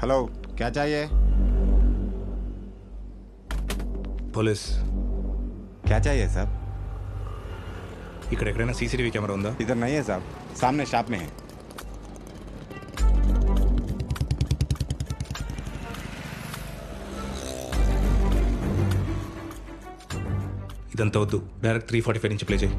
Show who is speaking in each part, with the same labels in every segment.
Speaker 1: Hello, क्या चाहिए?
Speaker 2: Police
Speaker 1: क्या चाहिए साहब?
Speaker 2: ఇక్కడ ఎక్కడైనా సీసీటీవీ కెమెరా ఉందా?
Speaker 1: इधर नहीं है साहब, सामने शॉप में है.
Speaker 2: ఇదంతా వద్దు, డైరెక్ట్ 345 నుంచి ప్లే చేయి.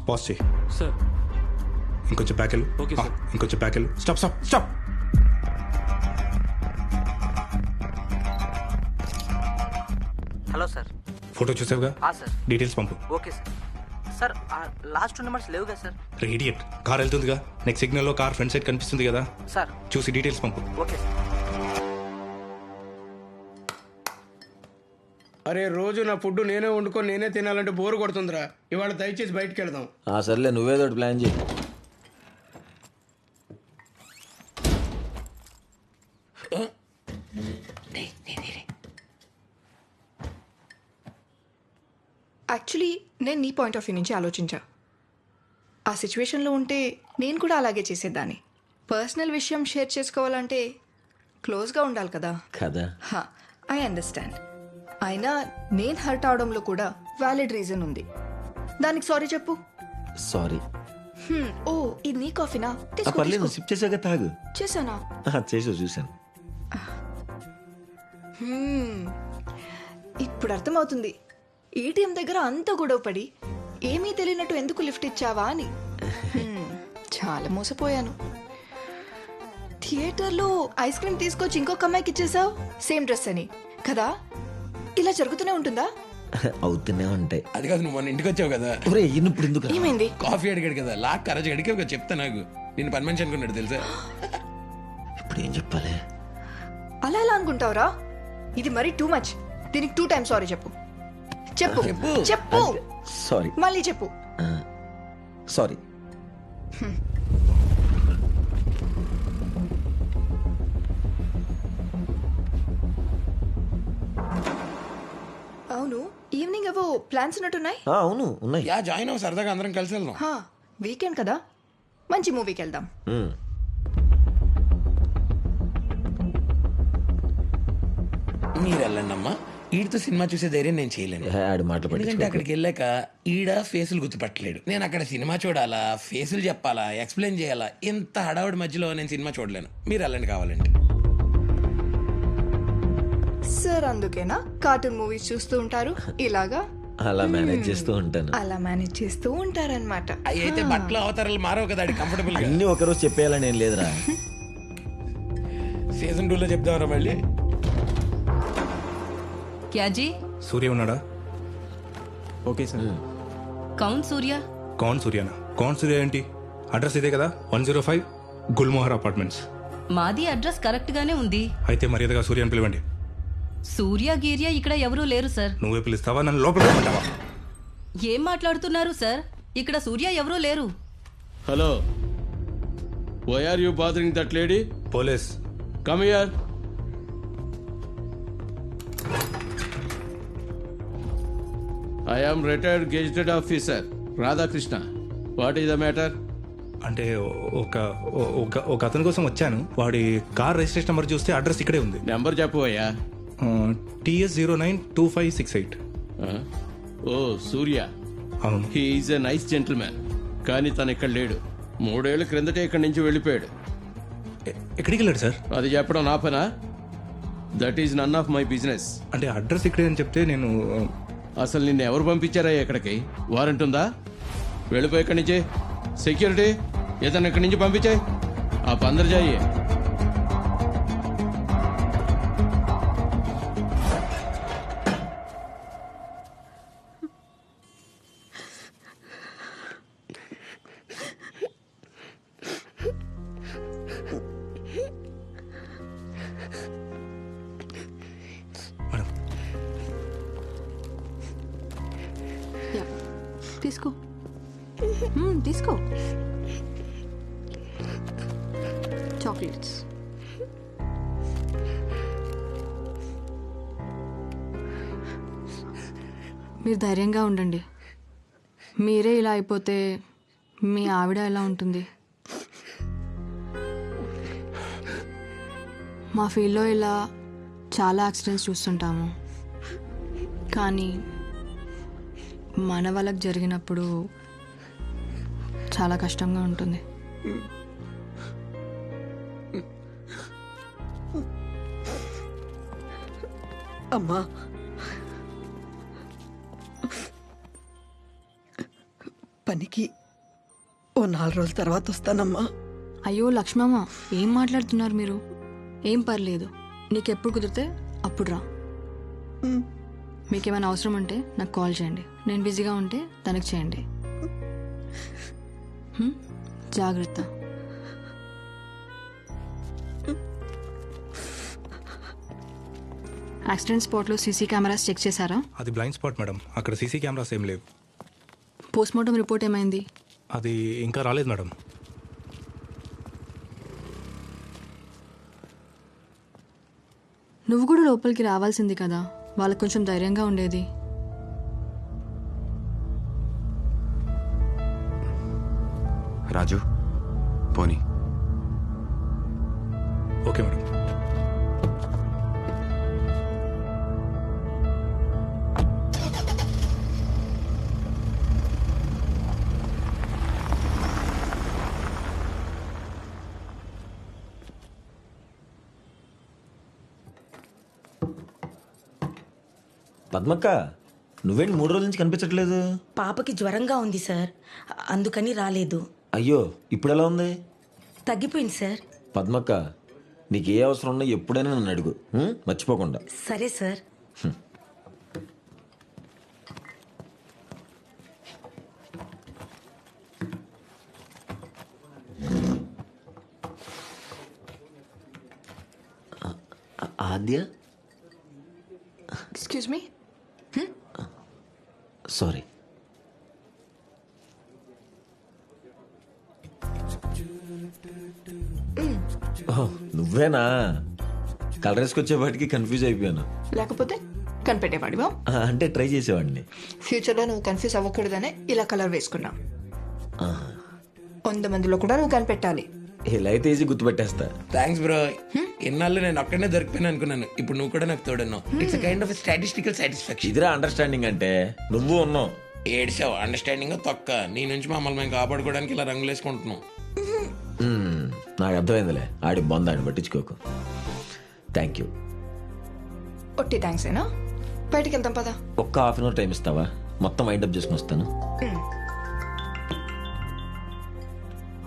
Speaker 2: పాస్ చేయి.
Speaker 3: సార్
Speaker 2: ఇంకొంచెం బ్యాక్ వెళ్ళు.
Speaker 3: Okay sir.
Speaker 2: ఇంకొంచెం బ్యాక్ వెళ్ళు. Stop stop stop.
Speaker 4: Hello sir.
Speaker 2: Photo చూసావుగా?
Speaker 4: సార్.
Speaker 2: డీటెయిల్స్ పంపు.
Speaker 4: Okay sir. Sir last 2 numbers లేవుగా సార్?
Speaker 2: ఇడియట్, కార్ వెళ్తుందిగా, నెక్స్ట్ సిగ్నల్లో కార్ ఫ్రంట్ సైడ్ కనిపిస్తుంది కదా,
Speaker 4: సార్.
Speaker 2: చూసి డీటెయిల్స్ పంపు.
Speaker 4: Okay sir.
Speaker 3: అరే రోజు నా ఫుడ్ నేనే వండుకొని నేనే తినాలంటే బోరు కొడుతుందిరా. ఇవాళ దయచేసి బయటికి వెళ్దాం.
Speaker 5: సర్లే నువ్వేదో ఒకటి ప్లాన్ చేయి.
Speaker 6: యాక్చువల్లీ నేను నీ పాయింట్ ఆఫ్ వ్యూ నుంచి ఆలోచించా. ఆ సిచ్యువేషన్లో ఉంటే నేను కూడా అలాగే చేసేదాన్ని. పర్సనల్ విషయం షేర్ చేసుకోవాలంటే క్లోజ్గా ఉండాలి కదా.
Speaker 5: కదా,
Speaker 6: ఐ అండర్స్టాండ్. అయినా నేను హర్ట్ అవడంలో కూడా వ్యాలిడ్ రీజన్ ఉంది. దానికి సారీ చెప్పు.
Speaker 5: సారీ.
Speaker 6: ఓ ఇది నీ కాఫీనా? తీసుకో,
Speaker 5: పర్లేదు,
Speaker 6: తీసుకో.
Speaker 5: సిప్ చేసాక తాగు.
Speaker 6: చేశానా?
Speaker 5: చేసావు, చూశాను.
Speaker 6: ఇప్పుడు అర్థమవుతుంది ఏటీఎం దగ్గర అంత గొడవపడి ఏమీ తెలియనట్టు ఎందుకు లిఫ్ట్ ఇచ్చావా అని. చాలా మోసపోయాను. థియేటర్లో ఐస్ క్రీమ్ తీసుకొచ్చి ఇంకొక అమ్మాయికి ఇచ్చేసావు, సేమ్ డ్రెస్ అని కదా. ఇలా జరుగుతూనే ఉంటుందా?
Speaker 5: అవుతూనే ఉంటాయి.
Speaker 3: అది కాదు, నువ్వు మన ఇంటికి వచ్చావు కదా.
Speaker 5: ఒరే ఇప్పుడు ఎందుకు?
Speaker 6: ఏమైంది?
Speaker 3: కాఫీ అడిగాడు కదా, లాక్ కరజ్ అడిగే ఒక చెప్తా. నాకు నేను పని మనిషి అనుకున్నాడు తెలుసా.
Speaker 5: ఇప్పుడు ఏం చెప్పాలి?
Speaker 6: అలా ఎలా అనుకుంటావురా? ఇది మరీ టూ మచ్. దీనికి 2 times సారీ చెప్పు. చెప్పు
Speaker 3: చెప్పు.
Speaker 6: చెప్పు.
Speaker 5: సారీ.
Speaker 6: మళ్ళీ చెప్పు.
Speaker 5: సారీ.
Speaker 6: అవును, ఈవినింగ్ ఏవో ప్లాన్స్ ఉన్నట్టున్నాయి.
Speaker 5: అవును ఉన్నాయి.
Speaker 3: యా జాయిన్ అవ్వ, సరదాగా అందరం కలిసి వెళ్దాం.
Speaker 6: వీకెండ్ కదా, మంచి మూవీకి వెళ్దాం.
Speaker 3: మీరు వెళ్ళండి అమ్మా. ఈడితో సినిమా చూసే ధైర్యం నేను చేయలేను.
Speaker 5: ఆడి మాటలు
Speaker 3: ఎందుకంటే
Speaker 5: పట్టించుకోకు.
Speaker 3: అక్కడికి వెళ్ళాక ఈడ ఫేసులు గుర్తుపట్టలేడు. నేను అక్కడ సినిమా చూడాలా, ఫేసులు చెప్పాలా, ఎక్స్ప్లెయిన్ చేయాలా, ఇంత హడావుడి మధ్యలో నేను సినిమా చూడలేను. మీరు వెళ్ళండి కావాలంటే.
Speaker 6: సార్ అందుకేనా కార్టూన్ మూవీస్ చూస్తూ ఉంటారు ఇలాగా?
Speaker 5: అలా మేనేజ్ చేస్తూ ఉంటాను.
Speaker 6: అలా మేనేజ్ చేస్తూ ఉంటారనమాట.
Speaker 3: అవి అయితే బట్టలు అవతారాలు మారవు కదా, అది కంఫర్టబుల్ గా.
Speaker 5: అన్ని ఒకరోజు చెప్పేయాలని ఏం లేదురా.
Speaker 3: సీజన్ 2 లో చెప్దామరా మళ్ళీ.
Speaker 7: क्या जी?
Speaker 2: సూర్య ఉన్నాడా?
Speaker 1: Okay sir.
Speaker 7: कौन सूर्या?
Speaker 2: కౌన్ సూర్యనా? కౌన్ సూర్య ఏంటి? అడ్రస్ ఇదే కదా, 105 గుల్మోహర్ అపార్ట్మెంట్స్.
Speaker 7: మాది అడ్రస్ కరెక్ట్ గానే ఉంది.
Speaker 2: అయితే మర్యాదగా సూర్యని పిలవండి.
Speaker 7: సూర్య గీర్య ఇక్కడ ఎవరూ లేరు సార్.
Speaker 2: నువ్వే పిలుస్తావా, నన్ను లోపల పెట్టమంటావా?
Speaker 7: ఏం మాట్లాడుతున్నారు సార్? ఇక్కడ సూర్య ఎవరూ లేరు.
Speaker 8: Hello, why are you bothering that lady?
Speaker 2: Police.
Speaker 8: Come here. I am retired gazetted officer Radhakrishna. What is the matter?
Speaker 2: అంటే ఒక ఒక ఒక అతని కోసం వచ్చాను. వాడి కార్ రిజిస్ట్రేషన్ నెంబర్ చూస్తే అడ్రస్ ఇక్కడే ఉంది.
Speaker 8: నెంబర్ చెప్పు అయ్యా.
Speaker 2: TS092568.
Speaker 8: ఓ సూర్య.
Speaker 2: అవును.
Speaker 8: He is a nice gentleman. కానీ తను ఇక్కడ లేడు. 3 ఏళ్ల క్రిందటే ఇక్కడి నుంచి వెళ్ళిపోయాడు.
Speaker 2: ఎక్కడికి వెళ్ళాడు సార్?
Speaker 8: అది చెప్పడం నా పనా? That is none of my business.
Speaker 2: అంటే అడ్రస్ ఇక్కడే అని చెప్తే నేను.
Speaker 8: అసలు నిన్ను ఎవరు పంపించారా ఇక్కడికి? వారెంట్ ఉందా? వెళ్ళిపోయి ఇక్కడి నుంచి. సెక్యూరిటీ ఇతను ఇక్కడి నుంచి పంపించాయి. ఆ పందరు జాయి.
Speaker 2: మేడం
Speaker 9: తీసుకో తీసుకో చాక్లెట్స్. మీరు ధైర్యంగా ఉండండి. మీరే ఇలా అయిపోతే మీ ఆవిడ ఎలా ఉంటుంది? మా ఫీల్డ్లో ఇలా చాలా యాక్సిడెంట్స్ చూస్తుంటాము, కానీ మన వాళ్ళకి జరిగినప్పుడు చాలా కష్టంగా ఉంటుంది.
Speaker 10: అమ్మా, పనికి ఓ 4 రోజుల తర్వాత వస్తానమ్మా.
Speaker 9: అయ్యో లక్ష్మమ్మ, ఏం మాట్లాడుతున్నారు మీరు? ఏం పర్లేదు, నీకు ఎప్పుడు కుదిరితే అప్పుడు రా. మీకేమైనా అవసరం ఉంటే నాకు కాల్ చేయండి, నేను బిజీగా ఉంటే తనకు చేయండి. జాగ్రత్త. యాక్సిడెంట్ స్పాట్లో సీసీ కెమెరాస్ చెక్ చేశారా?
Speaker 2: అది బ్లైండ్ స్పాట్ మేడం, అక్కడ సీసీ కెమెరాస్ ఏం లేవు.
Speaker 9: పోస్ట్మార్టం రిపోర్ట్ ఏమైంది?
Speaker 2: అది ఇంకా రాలేదు మేడం.
Speaker 9: నువ్వు కూడా లోపలికి రావాల్సింది కదా, వాళ్ళకి కొంచెం ధైర్యంగా ఉండేది.
Speaker 1: రాజు పోనీ.
Speaker 2: Okay madam.
Speaker 5: పద్మక్క, నువ్వేంటి 3 రోజుల నుంచి కనిపించట్లేదు?
Speaker 10: పాపకి జ్వరంగా ఉంది సార్, అందుకని రాలేదు.
Speaker 5: అయ్యో, ఇప్పుడు ఎలా ఉంది?
Speaker 10: తగ్గిపోయింది సార్.
Speaker 5: పద్మక్క, నీకు ఏ అవసరం ఉన్నా ఎప్పుడైనా నన్ను అడుగు, మర్చిపోకుండా.
Speaker 10: సరే సార్.
Speaker 5: ఆద్య,
Speaker 6: ఎక్స్క్యూజ్ మీ.
Speaker 5: సారీ. నువ్వేనా? కలర్ వేసుకొచ్చేపాటికి కన్ఫ్యూజ్ అయిపోయాను.
Speaker 6: లేకపోతే కనిపెట్టేవాడివా?
Speaker 5: అంటే ట్రై చేసేవాడిని.
Speaker 6: ఫ్యూచర్లో నువ్వు కన్ఫ్యూజ్ అవ్వకూడదనే ఇలా కలర్ వేసుకున్నా. 100 మందిలో కూడా నువ్వు కనిపెట్టాలి.
Speaker 5: ఇలా అయితే ఈజీ గుర్తుపెట్టేస్తా.
Speaker 3: Thanks bro. ఇన్నాళ్ళు నేను ఒక్కడనే దొరికిపోయినా అనుకున్నాను, ఇప్పుడు నువ్వు కూడా నాకు తోడున్నావు. It's kind of statistical satisfaction.
Speaker 5: ఇదిరా అండర్స్టాండింగ్ అంటే. నువ్వు ఉన్నావు.
Speaker 3: ఏడ్చావు అండర్స్టాండింగ్ తొక్క. నీ నుంచి మమ్మల్ని మేము కాపాడుకోవడానికి ఇలా రంగులు వేసుకుంటున్నాం.
Speaker 5: నాకు అర్థమైందిలే, ఆడి బొందాన్ని పట్టించుకోకు. Thank you.
Speaker 6: ఒట్టి థ్యాంక్స్ ఏనా? బయటికి వెళ్తాం పదా.
Speaker 5: ఒక్క హాఫ్ అన్ అవర్ టైం ఇస్తావా? మొత్తం వైండప్ చేసుకుని వస్తాను.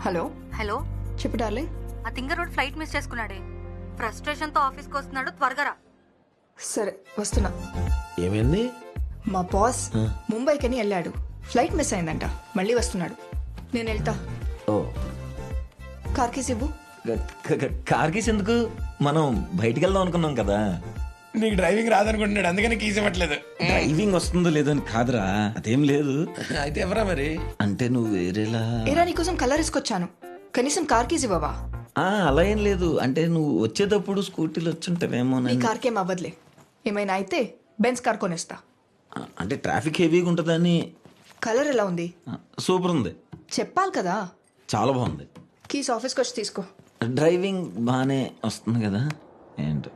Speaker 6: హలో
Speaker 7: హలో,
Speaker 6: చెప్పు డార్లింగ్.
Speaker 7: ఆ తింగర్ రోడ్ ఫ్లైట్ మిస్ చేసుకున్నాడే. ఫ్రస్ట్రేషన్తో ఆఫీస్కి వస్తున్నాడు, త్వరగా రా.
Speaker 6: సరే వస్తున్నా.
Speaker 5: ఏమైంది?
Speaker 6: మా బాస్ ముంబైకని వెళ్ళాడు, ఫ్లైట్ మిస్ అయిందంట, మళ్ళీ వస్తున్నాడు. నేను వెళ్తా.
Speaker 5: ఓ,
Speaker 6: కార్ కీస్ ఇవ్వు.
Speaker 5: కార్ కీస్ ఎందుకు? మనం బయటికి వెళ్దాం అనుకున్నాం కదా.
Speaker 3: నీకు డ్రైవింగ్ రాదనుకుంటున్నాడు, అందుకని కీస్ ఇవ్వట్లేదు.
Speaker 5: డ్రైవింగ్ వస్తుందో లేదో అని కాదురా, అదేం లేదు.
Speaker 3: అయితే ఎవరా మరి?
Speaker 5: అంటే నువ్వు వేరేలా.
Speaker 6: ఏరా నీకోసం కలర్ వేసుకొచ్చాను, కనీసం కార్ కీస్ ఇవ్వవా?
Speaker 5: అలా ఏం లేదు, అంటే నువ్వు వచ్చేటప్పుడు స్కూటీలో వచ్చుంటావేమో.
Speaker 6: నీ కార్కేం అవ్వదులే, ఏమైనా అయితే బెంజ్ కార్ కొనేస్తా.
Speaker 5: అంటే ట్రాఫిక్ హెవీగా ఉంటుందని.
Speaker 6: కలర్ ఎలా ఉంది?
Speaker 5: సూపర్ ఉంది.
Speaker 6: చెప్పాలి కదా.
Speaker 5: చాలా బాగుంది.
Speaker 6: కీస్ ఆఫీస్కి వచ్చి తీసుకో.
Speaker 5: డ్రైవింగ్ బాగానే వస్తుంది కదా. ఏంటో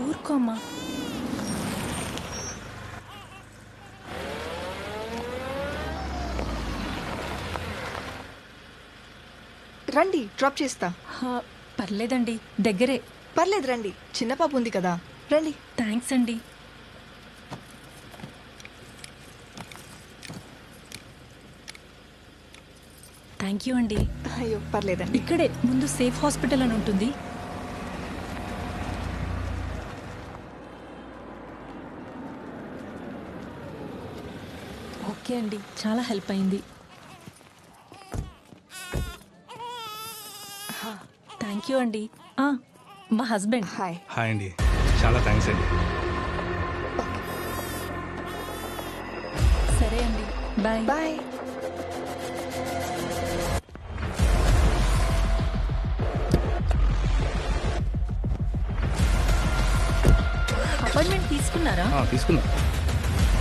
Speaker 10: ఊరుకోమ్మా.
Speaker 6: రండి, డ్రాప్ చేస్తా.
Speaker 10: పర్లేదండి, దగ్గరే.
Speaker 6: పర్లేదు రండి, చిన్న పాప ఉంది కదా, రండి.
Speaker 10: థ్యాంక్స్ అండి. థ్యాంక్ యూ అండి.
Speaker 6: అయ్యో పర్లేదండి.
Speaker 10: ఇక్కడే ముందు సేఫ్ హాస్పిటల్ అని ఉంటుంది. ఓకే అండి, చాలా హెల్ప్ అయింది.
Speaker 11: థ్యాంక్ యూ అండి మా హస్బెండ్.
Speaker 6: హాయ్.
Speaker 2: హాయ్ అండి, చాలా థ్యాంక్స్ అండి.
Speaker 11: సరే అండి, బాయ్.
Speaker 6: బాయ్.
Speaker 11: అపాయింట్మెంట్ తీసుకున్నారా?
Speaker 2: తీసుకున్నా.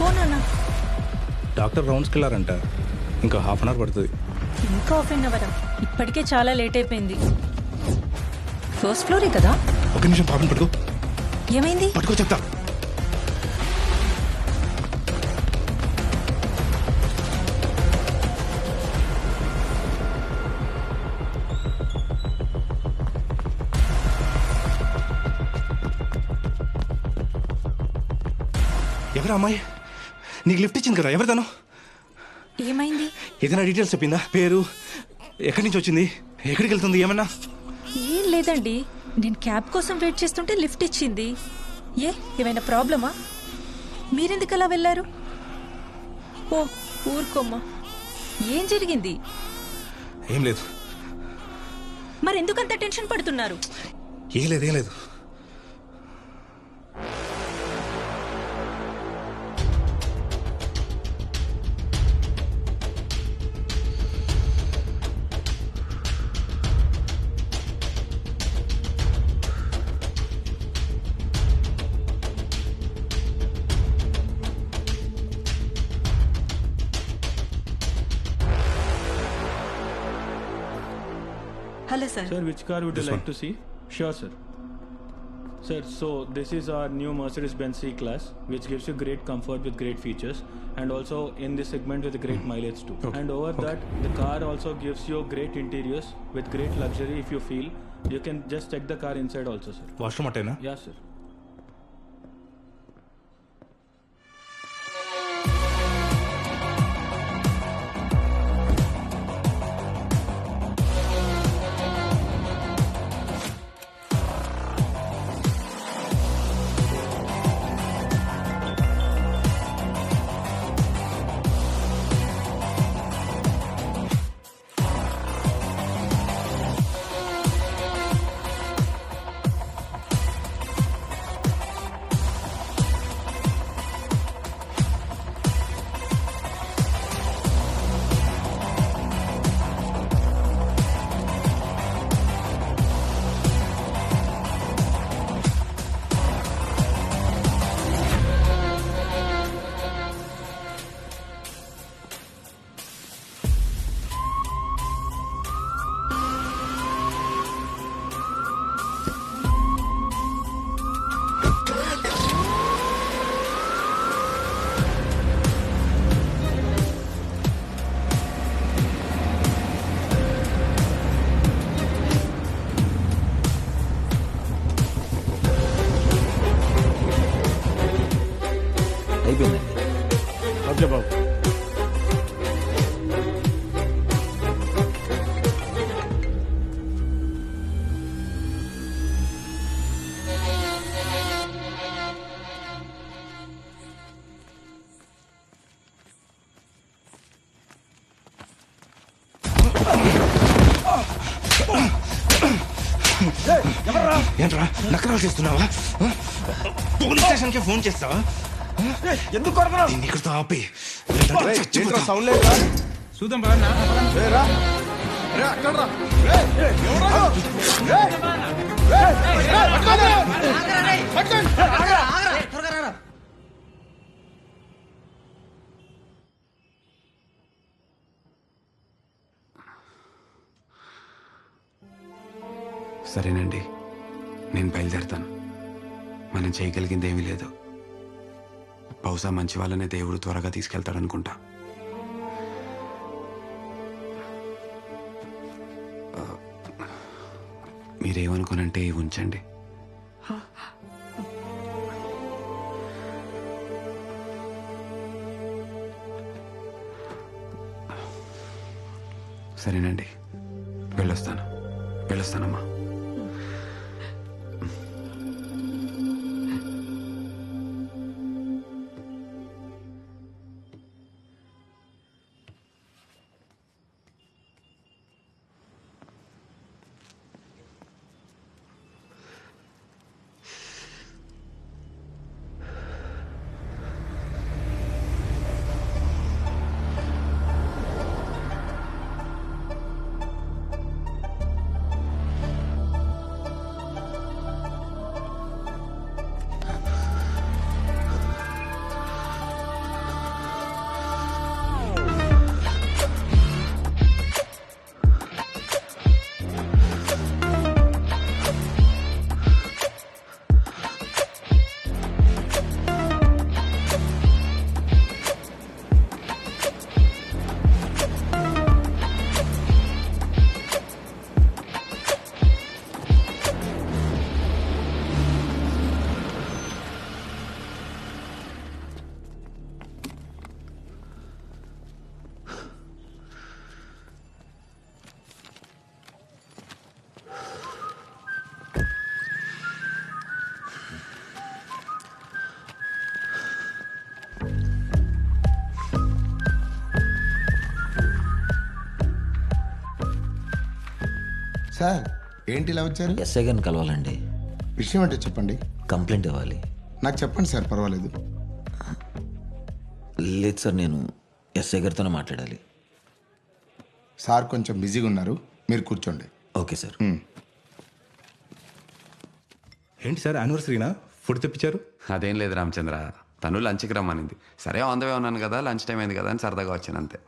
Speaker 11: పోనా?
Speaker 2: డాక్టర్ రౌండ్స్కి వెళ్ళారంట, ఇంకా హాఫ్ అన్ అవర్ పడుతుంది.
Speaker 11: ఇంకా హాఫ్ అన్ అవరా? ఇప్పటికే చాలా లేట్ అయిపోయింది. ఫస్ట్ ఫ్లోరే కదా?
Speaker 2: ఒక నిమిషం పాపం పట్టుకో.
Speaker 11: ఏమైంది?
Speaker 2: పట్టుకో చెప్తా. ఎవరా అమ్మాయి? నీకు లిఫ్ట్ ఇచ్చింది కదా, ఎవరు తను?
Speaker 11: ఏమైంది?
Speaker 2: ఏదైనా డీటెయిల్స్ చెప్పిందా? పేరు, ఎక్కడి నుంచి వచ్చింది, ఎక్కడికి వెళ్తుంది, ఏమన్నా?
Speaker 11: ఏం లేదండి, నేను క్యాబ్ కోసం వెయిట్ చేస్తుంటే లిఫ్ట్ ఇచ్చింది. ఏమైనా ప్రాబ్లమా? మీరెందుకు అలా వెళ్ళారు? ఓ ఊరుకోమ్మా, ఏం జరిగింది?
Speaker 2: ఏం లేదు.
Speaker 11: మరెందుకంత టెన్షన్ పడుతున్నారు?
Speaker 2: ఏం లేదు, ఏం లేదు.
Speaker 10: Hello sir.
Speaker 12: Sir, which car would you like to see? Sure, sir. Sir, so this is our new Mercedes-Benz C-Class, which gives you great comfort with great features, and also in this segment with great mileage too.
Speaker 2: Okay.
Speaker 12: And over that, the car also gives you great interiors with great luxury. If you feel, you can just check the car inside also, sir.
Speaker 2: Washroom అట్టేనా?
Speaker 12: Yeah, sir.
Speaker 5: అయిపోయిందండి.
Speaker 8: Okay బాబు.
Speaker 2: ఏంట్రా నకరాలు చేస్తున్నావా? Police స్టేషన్కి phone చేస్తావా?
Speaker 5: ఎందుకు కొడతావు?
Speaker 2: దీన్ని ఇక్కడితో ఆపి
Speaker 8: సౌండ్ లేదా?
Speaker 2: చూద్దాం బాగా. సరేనండి, నేను బయలుదేరుతాను. మనం చేయగలిగింది ఏమీ లేదు. బహుశా మంచి వాళ్ళనే దేవుడు త్వరగా తీసుకెళ్తాడనుకుంటా. మీరేమనుకోనంటే ఉంచండి. సరేనండి, వెళ్ళొస్తానమ్మా.
Speaker 13: సార్ ఏంటి ఇలా వచ్చారు?
Speaker 5: ఎస్ఐ గారిని కలవాలండి.
Speaker 13: విషయం అంటే చెప్పండి.
Speaker 5: కంప్లైంట్ ఇవ్వాలి.
Speaker 13: నాకు చెప్పండి సార్, పర్వాలేదు.
Speaker 5: లేదు సార్, నేను ఎస్ఐ గారితోనే మాట్లాడాలి.
Speaker 13: సార్ కొంచెం బిజీగా ఉన్నారు, మీరు కూర్చోండి.
Speaker 5: Okay sir.
Speaker 2: ఏంటి సార్ యానివర్సరీనా ఫుడ్ తెప్పించారు?
Speaker 1: అదేం లేదు రామచంద్ర, తను లంచ్కి రమ్మనింది. సరే ఆన్ ద వే ఉన్నాను కదా, లంచ్ టైం అయింది కదా అని సరదాగా వచ్చాను అంతే.